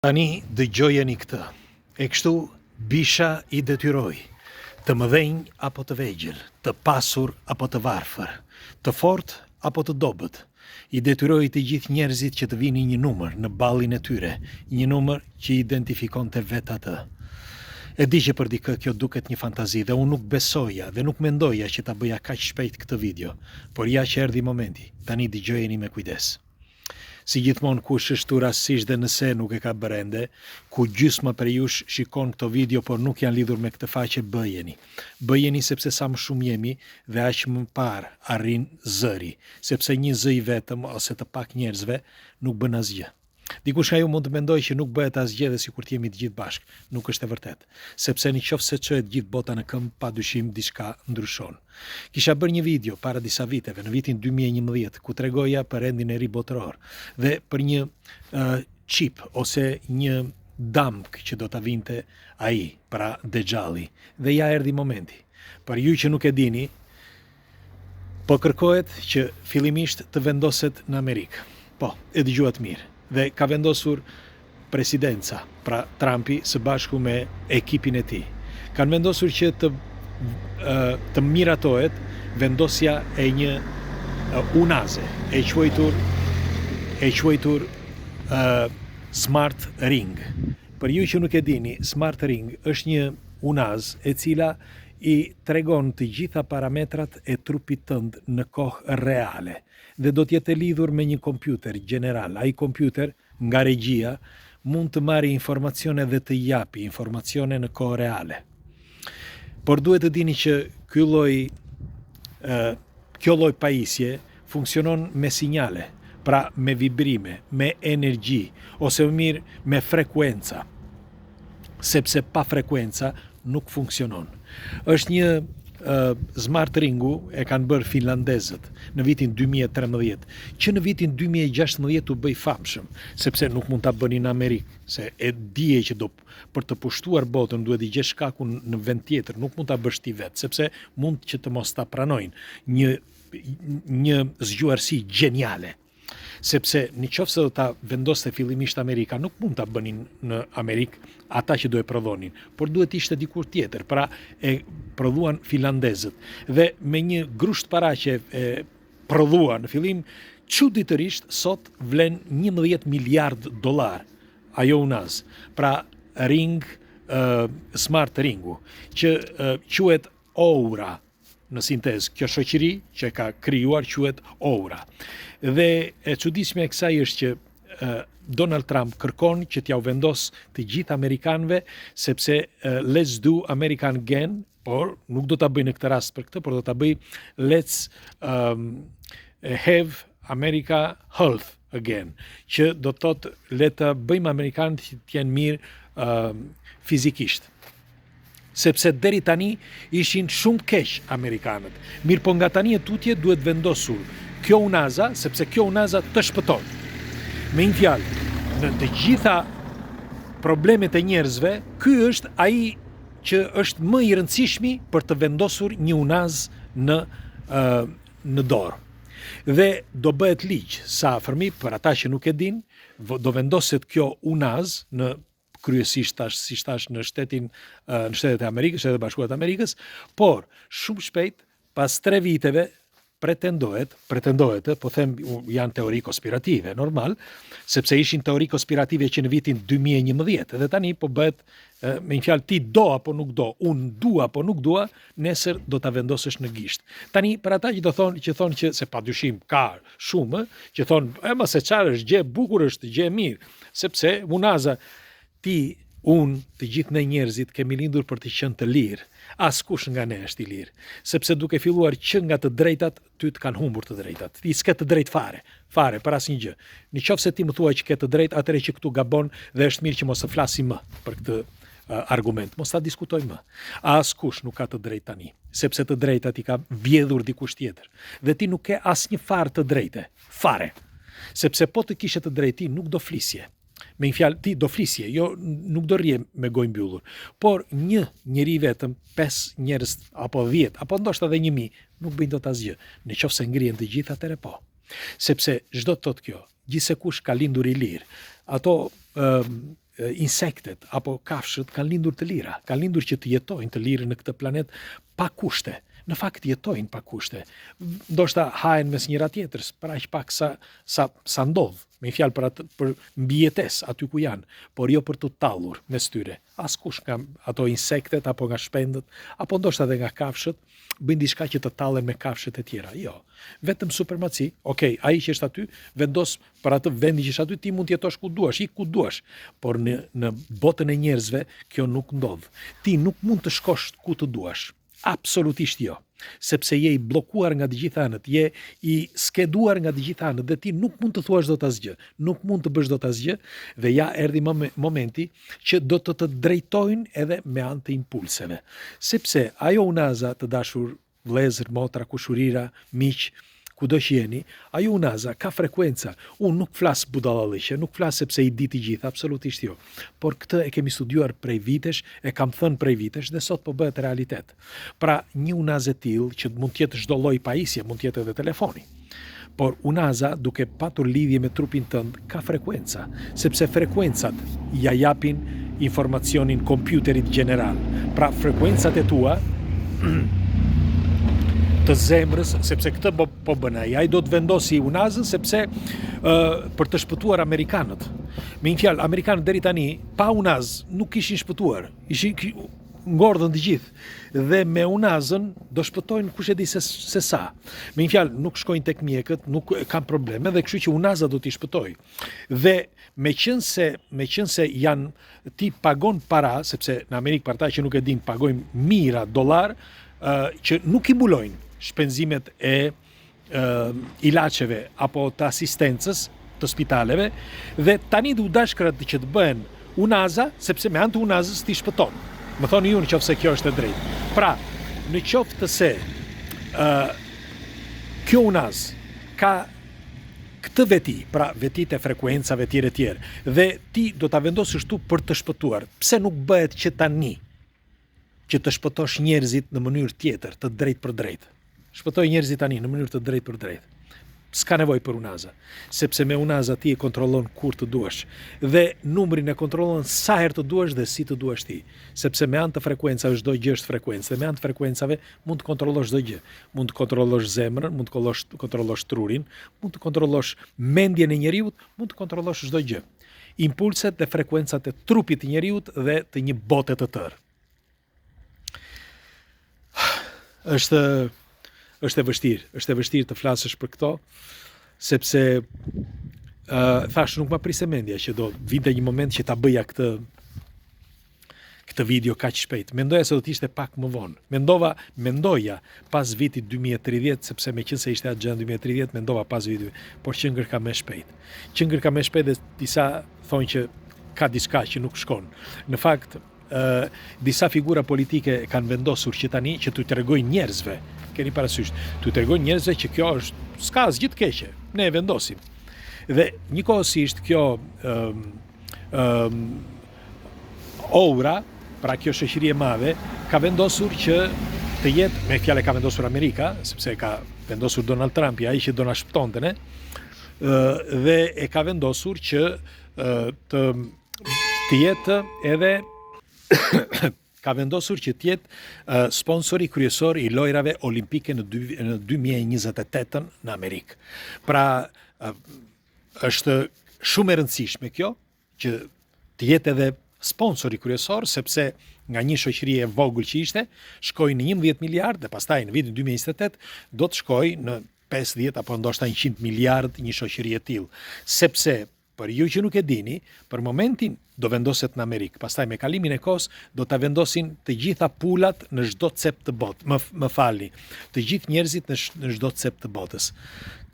Tani dëgjojeni këtë. E kështu bisha I detyroi, të mëdhenj apo të vegjël, të pasur apo të varfër, të fortë apo të dobët. I detyroi të gjithë njerëzit që të vinin një numër në ballin e tyre, një numër që identifikonte vetë atë. E di që për dikë kjo duket një fantazi dhe unë nuk besoja dhe nuk mendoja që ta bëja kaq shpejt këtë video, por ja që erdhi momenti. Tani dëgjojeni me kujdes. Si gjithmonë kush është rastësisht dhe nëse nuk e ka bërende, ku gjysma për jush shikon këto video por nuk janë lidhur me këtë faqe, bëjeni. Bëjeni sepse sa më shumë jemi dhe aq më parë arrin zëri, sepse një zë I vetëm ose të pak njerëzve nuk bën asgjë. Dikush nga ju mund të mendojë që nuk bëhet asgjë dhe sikur të jemi të gjithë bashkë. Nuk është e vërtet, sepse nëse çohet gjithë bota në këmbë, padyshim diçka ndryshon. Kisha bërë një video para disa viteve, në vitin 2011, ku tregoja për rendin e ri botëror dhe për një chip ose një damk që do ta vinte ai, pra Dexhalli. Dhe ja erdhi momenti. Për ju që nuk e dini, po kërkohet që fillimisht të vendoset në Amerikë. Po, e dëgjuat mirë. Dhe ka vendosur presidenca, pra Trumpi së bashku me ekipin e tij. Kanë vendosur që të miratohet vendosja e një unaze, e quajtur Smart Ring. Për ju që nuk e dini, Smart Ring është një unazë e cila I tregon të gjitha parametrat e trupit tënd në kohë reale dhe do të jetë lidhur me një kompjuter general. Ai kompjuter nga regjia mund të marrë informacione dhe të japi informacione në kohë reale. Por duhet të dini që kjo lloj pajisje funksionon me sinjale, pra me vibrime, me energji, ose më mirë me frekuenca, sepse pa frekuenca nuk funksionon. Është një Smart Ringu e kanë bërë finlandezët në vitin 2013, që në vitin 2016 u bëj famshëm, sepse nuk mund ta bënin në Amerikë, se e dije që për të pushtuar botën duhet I gjesh shkakun në vend tjetër, nuk mund ta bësh ti vetë, sepse mund që të mos ta pranojnë një zgjuarsi geniale. Sepse nëse do ta vendoste fillimisht Amerika, nuk mund ta bënin në Amerikë ata që do e prodhonin, por duhet ishte dikur tjetër, pra e prodhuan finlandezët. Dhe me një grusht para që e prodhuan në fillim, çuditërisht sot vlen $11 miliard ajo unaz. Pra ring, Smart Ringu, që quhet Oura. Në sintezë, kjo shoqëri që ka krijuar quhet Oura. Dhe e çuditshme e kësaj është që Donald Trump kërkon që t'ja u vendos të gjithë amerikanëve, sepse let's do American again, por nuk do ta bëj në këtë rast për këtë, por do ta bëj let's have America health again, që do të thotë le të bëjmë amerikanët që të jenë mirë fizikisht. Sepse deri tani ishin shumë keq amerikanët. Mirë po nga tani e tutje duhet vendosur kjo unaza, sepse kjo unaza të shpëton. Me një fjalë, në të gjitha problemet e njerëzve, ky është ai që është më I rëndësishmi për të vendosur një unazë në dorë. Dhe do bëhet ligj sa afërmi, për ata që nuk e din, do vendoset kjo unazë në kryesisht si thash në Shtetet e Amerikës, Shtetet e Bashkuara të Amerikës, por shumë shpejt, pas 3 viteve, pretendohet, po them janë teori konspirative, normal, sepse ishin teori konspirative që në vitin 2011, dhe tani po bëhet, me një fjalë, ti do apo nuk do, unë dua apo nuk dua, nesër do ta vendosësh në gisht. Tani për ata që thonë që se padyshim ka shumë, që thonë, ma se çfarë është gjë bukur, është gjë mirë, sepse unaza ti, unë, të gjithë ne njerëzit kemi lindur për të qenë të lirë. Askush nga ne është I lirë, sepse duke filluar që nga të drejtat, ty të kanë humbur të drejtat. Ti s'ke të drejt fare për asnjë gjë. Nëse ti më thua që ke të drejt, atëherë që këtu gabon dhe është mirë që mos të flasim më për këtë argument, mos ta diskutoj më. Askush nuk ka të drejt tani, sepse të drejtat I ka vjedhur dikush tjetër. Dhe ti nuk ke asnjë farë të drejte, fare. Sepse po të kishe të drejti, nuk do flisje. Me një fjalë, ti do flisje, jo nuk do rrie me gojë mbyllur. Por një njeri vetëm, 5 njerëz apo 10, apo ndoshta edhe 1000, nuk bëjnë dot asgjë. Nëse ngrihen të gjithë atëre po. Sepse çdo të thotë kjo, gjithsekush ka lindur I lirë. Ato insektet apo kafshët kanë lindur të lira, kanë lindur që të jetojnë të lirë në këtë planet pa kushte. Në fakt jetojnë pa kushte. Ndoshta hahen mes njëra tjetrës, për aq pak sa ndodh. Me fjalë për mbijetes aty ku janë, por jo për të tallur mes tyre. Askush nga ato insektet apo nga shpendët, apo ndoshta edhe nga kafshët, bëjnë diçka që të tallen me kafshët e tjera. Jo. Vetëm supermaci. Okej, ai që është aty vendos për atë vendi që është aty, ti mund të jetosh ku duash, ku duash. Por në botën e njerëzve kjo nuk ndodh. Ti nuk mund të shkosh ku të duash. Absolutisht jo. Sepse je i bllokuar nga të gjitha anët, je i skeduar nga të gjitha anët dhe ti nuk mund të thuash dot asgjë, nuk mund të bësh dot asgjë dhe ja erdhi momenti që do të drejtojnë edhe me anë të impulseve. Sepse ajo unaza, të dashur vëllezër, motra, kushurira, miq, kudo që jeni, ajo unaza ka frekuenca. Unë nuk flas budallalliqe, nuk flas sepse i di të gjitha, absolutisht jo. Por këtë e kemi studiuar prej vitesh, e kam thënë prej vitesh dhe sot po bëhet realitet. Pra, një unazë e tillë që mund të jetë çdo lloj pajisje, mund të jetë edhe telefoni. Por unaza, duke patur lidhje me trupin tënd, ka frekuenca, sepse frekuencat ja japin informacionin kompjuterit general. Pra, frekuencat e tua të zemrës, sepse këtë po bën ai do të vendosi unazën sepse për të shpëtuar amerikanët. Me një fjalë, amerikanët deri tani pa unazë nuk kishin shpëtuar. Ishin ngordhën të gjithë. Dhe me unazën do shpëtojnë kush e di se sa. Me një fjalë, nuk shkojnë tek mjekët, nuk kanë probleme dhe kështu që unaza do t'i shpëtojë. Dhe meqense janë ti pagon para, sepse në Amerikë për ata që nuk e din pagojnë mijëra dollar që nuk i mbulojnë shpenzimet e ilaçeve apo të asistencës të spitaleve dhe tani du dashkërat që të bëhen unaza, sepse me anë të unazës ti shpëton. Më thoni ju në qoftë se kjo është e drejtë. Pra, në qoftë se kjo unazë ka këtë veti, pra vetit e frekuencave tjere, dhe ti do ta vendosësh tu për të shpëtuar. Pse nuk bëhet që tani që të shpëtosh njerëzit në mënyrë tjetër, të drejtë për drejtë? Shpëtoj njerëzit tani në mënyrë të drejtë për drejtë. S'ka nevojë për unaza, sepse me unaza ti e kontrollon kur të duash dhe numrin e kontrollon sa herë të duash dhe si të duash ti, sepse me anë të frekuencave çdo gjë është frekuencë dhe me anë të frekuencave mund të kontrollosh çdo gjë. Mund të kontrollosh zemrën, mund të kontrollosh trurin, mund të kontrollosh mendjen e njeriu, mund të kontrollosh çdo gjë. Impulset dhe frekuencat e trupit të njeriu dhe të një bote të tërë. Është e vështirë të flasësh për këto, sepse thash nuk ma prise mendja që do vinte një moment që ta bëja këtë video kaq shpejt. Mendoja se do të ishte pak më vonë. Mendoja pas vitit 2030, sepse meqense ishte atë gjë 2030, mendova pas vitit, por qëngër ka më shpejt. Qëngër ka më shpejt dhe disa thonë që ka diçka që nuk shkon. Në fakt, disa figura politike kanë vendosur që tani që t'u tregojnë njerëzve, keni parasysh, t'u tregojnë njerëzve që kjo s'ka asgjë të keqe, ne e vendosim. Dhe njëkohësisht kjo Oura, pra kjo shoqëri e madhe, ka vendosur që të jetë, me fjalë ka vendosur Amerika, sepse ka vendosur Donald Trump, ai që do na shpëtonte ne, dhe e ka vendosur që të jetë edhe ka vendosur që tjetë sponsori kryesor i lojrave olimpike në 2028 në Amerikë. Pra, është shumë e rëndësishme kjo, që të jetë edhe sponsori kryesor, sepse nga një shoqëri e vogël që ishte, shkoi në 11 miliard dhe pastaj në vitin 2028 do të shkojë në 50 apo ndoshta 100 miliard një shoqëri e tillë. Sepse për ju që nuk e dini, për momentin do vendoset në Amerikë, pastaj me kalimin e kohës do ta vendosin të gjitha pulat në çdo cep të botës. Më falni, të gjithë njerëzit në çdo cep të botës.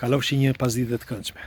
Kalofshi një pasditë të këndshme.